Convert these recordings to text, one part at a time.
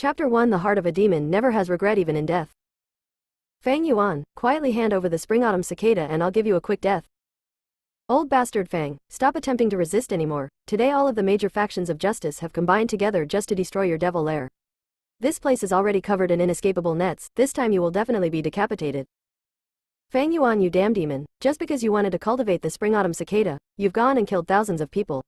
Chapter 1 The Heart of a Demon Never Has Regret Even in Death. Fang Yuan, quietly hand over the spring autumn cicada and I'll give you a quick death. Old bastard Fang, stop attempting to resist anymore. Today all of the major factions of justice have combined together just to destroy your devil lair. This place is already covered in inescapable nets, this time you will definitely be decapitated. Fang Yuan, you damn demon, just because you wanted to cultivate the spring autumn cicada, you've gone and killed thousands of people.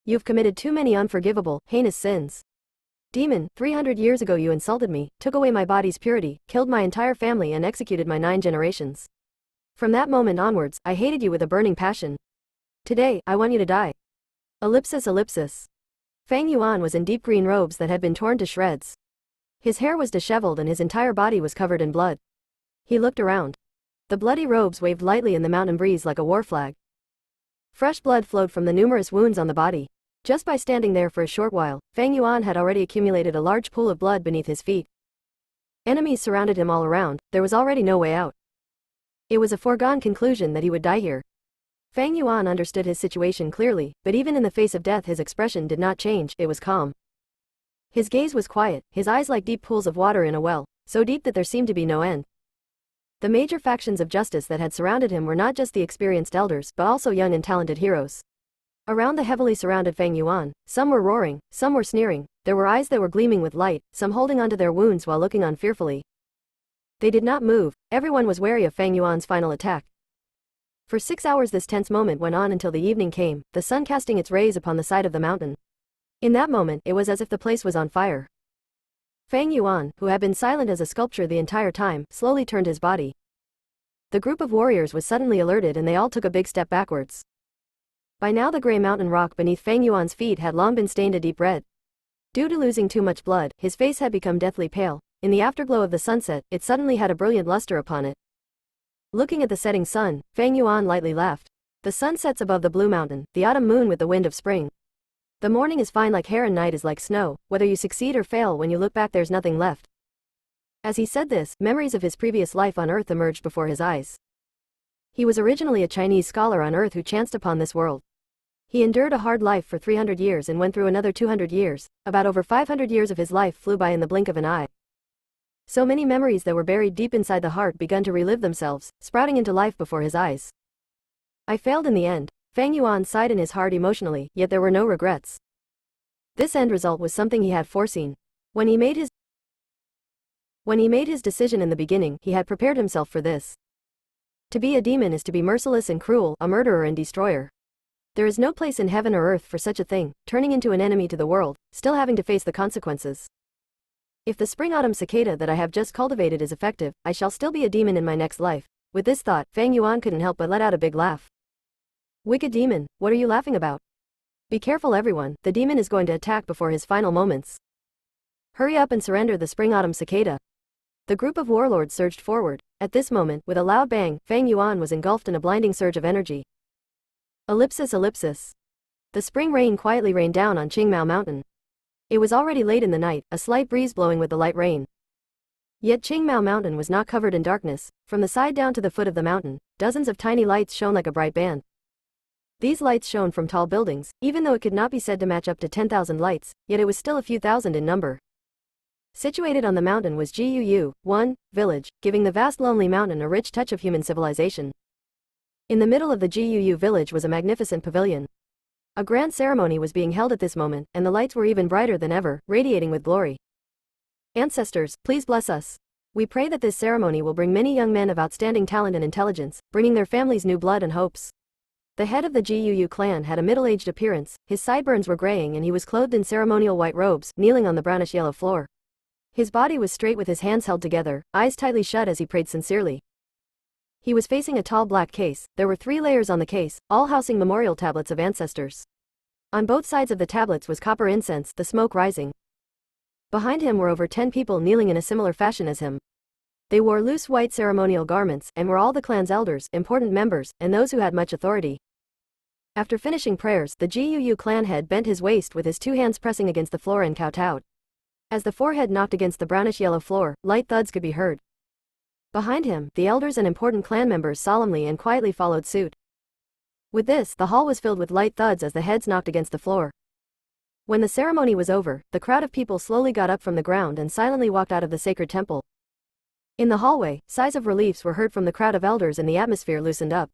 You've committed too many unforgivable, heinous sins. Demon, 300 years ago you insulted me, took away my body's purity, killed my entire family and executed my 9 generations. From that moment onwards, I hated you with a burning passion. Today, I want you to die. Ellipsis. Fang Yuan was in deep green robes that had been torn to shreds. His hair was disheveled and his entire body was covered in blood. He looked around. The bloody robes waved lightly in the mountain breeze like a war flag. Fresh blood flowed from the numerous wounds on the body. Just by standing there for a short while, Fang Yuan had already accumulated a large pool of blood beneath his feet. Enemies surrounded him all around, there was already no way out. It was a foregone conclusion that he would die here. Fang Yuan understood his situation clearly, but even in the face of death his expression did not change, it was calm. His gaze was quiet, his eyes like deep pools of water in a well, so deep that there seemed to be no end. The major factions of justice that had surrounded him were not just the experienced elders but also young and talented heroes. Around the heavily surrounded Fang Yuan, some were roaring, some were sneering, there were eyes that were gleaming with light, some holding onto their wounds while looking on fearfully. They did not move, everyone was wary of Fang Yuan's final attack. For 6 hours this tense moment went on until the evening came, the sun casting its rays upon the side of the mountain. In that moment, it was as if the place was on fire. Fang Yuan, who had been silent as a sculpture the entire time, slowly turned his body. The group of warriors was suddenly alerted and they all took a big step backwards. By now the grey mountain rock beneath Fang Yuan's feet had long been stained a deep red. Due to losing too much blood, his face had become deathly pale. In the afterglow of the sunset, it suddenly had a brilliant luster upon it. Looking at the setting sun, Fang Yuan lightly laughed. The sun sets above the blue mountain, the autumn moon with the wind of spring. The morning is fine like hair and night is like snow, whether you succeed or fail when you look back there's nothing left. As he said this, memories of his previous life on Earth emerged before his eyes. He was originally a Chinese scholar on Earth who chanced upon this world. He endured a hard life for 300 years and went through another 200 years, about over 500 years of his life flew by in the blink of an eye. So many memories that were buried deep inside the heart begun to relive themselves, sprouting into life before his eyes. I failed in the end. Fang Yuan sighed in his heart emotionally, yet there were no regrets. This end result was something he had foreseen. When he made his decision in the beginning, he had prepared himself for this. To be a demon is to be merciless and cruel, a murderer and destroyer. There is no place in heaven or earth for such a thing, turning into an enemy to the world, still having to face the consequences. If the spring-autumn cicada that I have just cultivated is effective, I shall still be a demon in my next life. With this thought, Fang Yuan couldn't help but let out a big laugh. Wicked demon, what are you laughing about? Be careful everyone, the demon is going to attack before his final moments. Hurry up and surrender the spring-autumn cicada. The group of warlords surged forward. At this moment, with a loud bang, Fang Yuan was engulfed in a blinding surge of energy. Ellipsis. The spring rain quietly rained down on Qingmao Mountain. It was already late in the night, a slight breeze blowing with the light rain. Yet Qingmao Mountain was not covered in darkness. From the side down to the foot of the mountain, dozens of tiny lights shone like a bright band. These lights shone from tall buildings, even though it could not be said to match up to 10,000 lights, yet it was still a few thousand in number. Situated on the mountain was Guu, one village, giving the vast lonely mountain a rich touch of human civilization. In the middle of the Guu village was a magnificent pavilion. A grand ceremony was being held at this moment, and the lights were even brighter than ever, radiating with glory. Ancestors, please bless us. We pray that this ceremony will bring many young men of outstanding talent and intelligence, bringing their families new blood and hopes. The head of the Guu clan had a middle-aged appearance, his sideburns were graying and he was clothed in ceremonial white robes, kneeling on the brownish-yellow floor. His body was straight with his hands held together, eyes tightly shut as he prayed sincerely. He was facing a tall black case. There were 3 layers on the case, all housing memorial tablets of ancestors. On both sides of the tablets was copper incense, the smoke rising. Behind him were over 10 people kneeling in a similar fashion as him. They wore loose white ceremonial garments, and were all the clan's elders, important members, and those who had much authority. After finishing prayers, the Guu clan head bent his waist with his 2 hands pressing against the floor and kowtowed. As the forehead knocked against the brownish-yellow floor, light thuds could be heard. Behind him, the elders and important clan members solemnly and quietly followed suit. With this, the hall was filled with light thuds as the heads knocked against the floor. When the ceremony was over, the crowd of people slowly got up from the ground and silently walked out of the sacred temple. In the hallway, sighs of relief were heard from the crowd of elders and the atmosphere loosened up.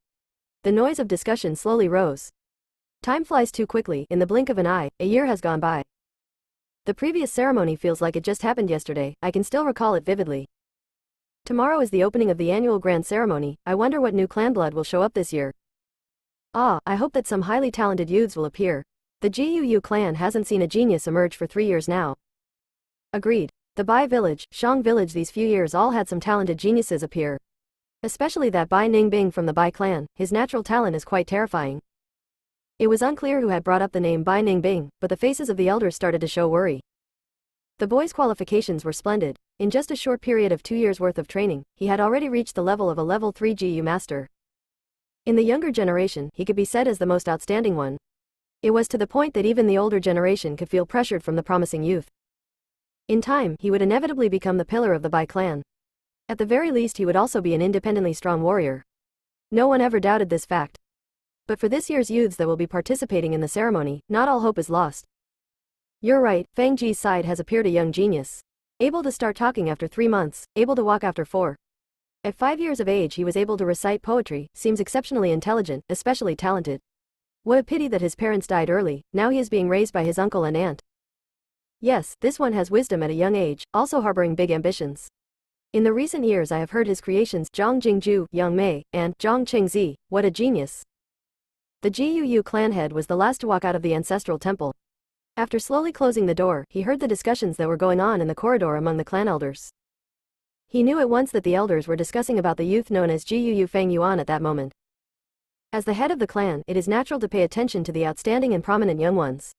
The noise of discussion slowly rose. Time flies too quickly, in the blink of an eye, a year has gone by. The previous ceremony feels like it just happened yesterday, I can still recall it vividly. Tomorrow is the opening of the annual grand ceremony, I wonder what new clan blood will show up this year. I hope that some highly talented youths will appear. The GUU clan hasn't seen a genius emerge for 3 years now. Agreed. The Bai village, Shang village these few years all had some talented geniuses appear. Especially that Bai Ningbing from the Bai clan, his natural talent is quite terrifying. It was unclear who had brought up the name Bai Ningbing, but the faces of the elders started to show worry. The boy's qualifications were splendid. In just a short period of 2 years' worth of training, he had already reached the level of a level 3 GU master. In the younger generation, he could be said as the most outstanding one. It was to the point that even the older generation could feel pressured from the promising youth. In time, he would inevitably become the pillar of the Bai clan. At the very least, he would also be an independently strong warrior. No one ever doubted this fact. But for this year's youths that will be participating in the ceremony, not all hope is lost. You're right, Fang Ji's side has appeared a young genius. Able to start talking after 3 months, able to walk after 4. At 5 years of age he was able to recite poetry, seems exceptionally intelligent, especially talented. What a pity that his parents died early, now he is being raised by his uncle and aunt. Yes, this one has wisdom at a young age, also harboring big ambitions. In the recent years I have heard his creations Zhang Jingju, Yang Mei, and Zhang Qingzi, what a genius. The GUU clan head was the last to walk out of the ancestral temple. After slowly closing the door, he heard the discussions that were going on in the corridor among the clan elders. He knew at once that the elders were discussing about the youth known as GUU Fang Yuan at that moment. As the head of the clan, it is natural to pay attention to the outstanding and prominent young ones.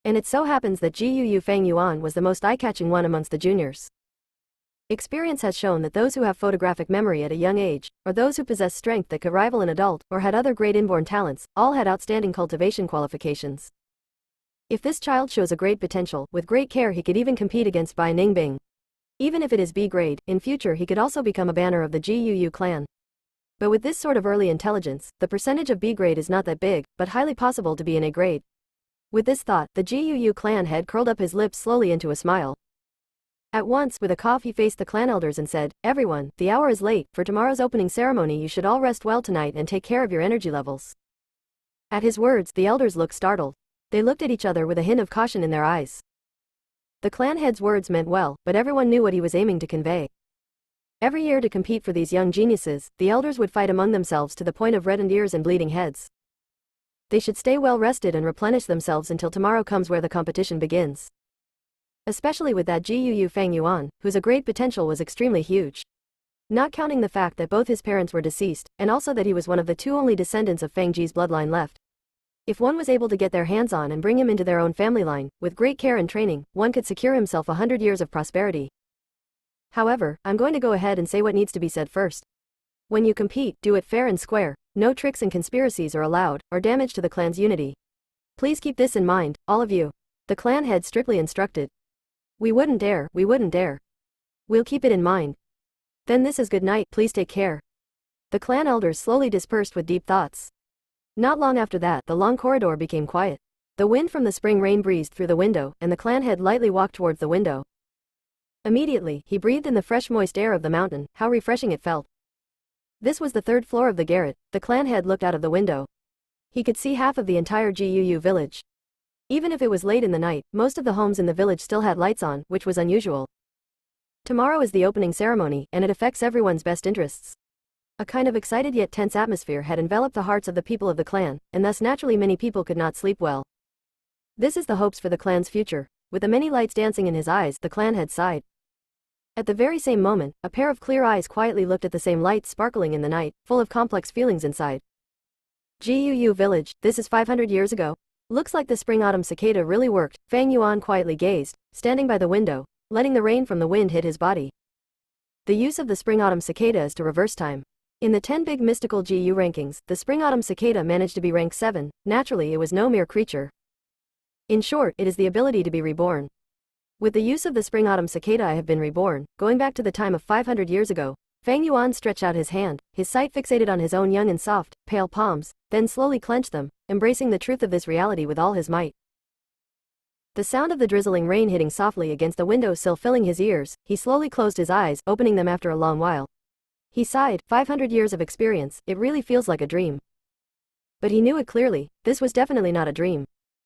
And it so happens that GUU Fang Yuan was the most eye-catching one amongst the juniors. Experience has shown that those who have photographic memory at a young age, or those who possess strength that could rival an adult, or had other great inborn talents, all had outstanding cultivation qualifications. If this child shows a great potential, with great care he could even compete against Bai Ningbing. Even if it is B grade, in future he could also become a banner of the GUU clan. But with this sort of early intelligence, the percentage of B grade is not that big, but highly possible to be in A grade. With this thought, the GUU clan head curled up his lips slowly into a smile. At once, with a cough he faced the clan elders and said, "Everyone, the hour is late, for tomorrow's opening ceremony you should all rest well tonight and take care of your energy levels." At his words, the elders looked startled. They looked at each other with a hint of caution in their eyes. The clan head's words meant well, but everyone knew what he was aiming to convey. Every year to compete for these young geniuses, the elders would fight among themselves to the point of reddened ears and bleeding heads. They should stay well rested and replenish themselves until tomorrow comes where the competition begins. Especially with that GUU Fang Yuan, whose a great potential was extremely huge. Not counting the fact that both his parents were deceased, and also that he was one of the 2 only descendants of Fang Ji's bloodline left. If one was able to get their hands on and bring him into their own family line, with great care and training, one could secure himself 100 years of prosperity. However, I'm going to go ahead and say what needs to be said first. When you compete, do it fair and square, no tricks and conspiracies are allowed, or damage to the clan's unity. Please keep this in mind, all of you. The clan head strictly instructed. We wouldn't dare. We'll keep it in mind. Then this is good night, please take care. The clan elders slowly dispersed with deep thoughts. Not long after that, the long corridor became quiet. The wind from the spring rain breezed through the window, and the clan head lightly walked towards the window. Immediately, he breathed in the fresh moist air of the mountain, how refreshing it felt. This was the 3rd floor of the garret. The clan head looked out of the window. He could see half of the entire GUU village. Even if it was late in the night, most of the homes in the village still had lights on, which was unusual. Tomorrow is the opening ceremony, and it affects everyone's best interests. A kind of excited yet tense atmosphere had enveloped the hearts of the people of the clan, and thus naturally many people could not sleep well. This is the hopes for the clan's future. With the many lights dancing in his eyes, the clan head sighed. At the very same moment, a pair of clear eyes quietly looked at the same lights sparkling in the night, full of complex feelings inside. GUU village, this is 500 years ago? Looks like the spring-autumn cicada really worked, Fang Yuan quietly gazed, standing by the window, letting the rain from the wind hit his body. The use of the spring-autumn cicada is to reverse time. In the 10 big mystical GU rankings, the spring-autumn cicada managed to be ranked 7, naturally it was no mere creature. In short, it is the ability to be reborn. With the use of the spring-autumn cicada I have been reborn, going back to the time of 500 years ago. Fang Yuan stretched out his hand, his sight fixated on his own young and soft, pale palms, then slowly clenched them, embracing the truth of this reality with all his might. The sound of the drizzling rain hitting softly against the windowsill filling his ears, he slowly closed his eyes, opening them after a long while. He sighed, 500 years of experience, it really feels like a dream. But he knew it clearly, this was definitely not a dream.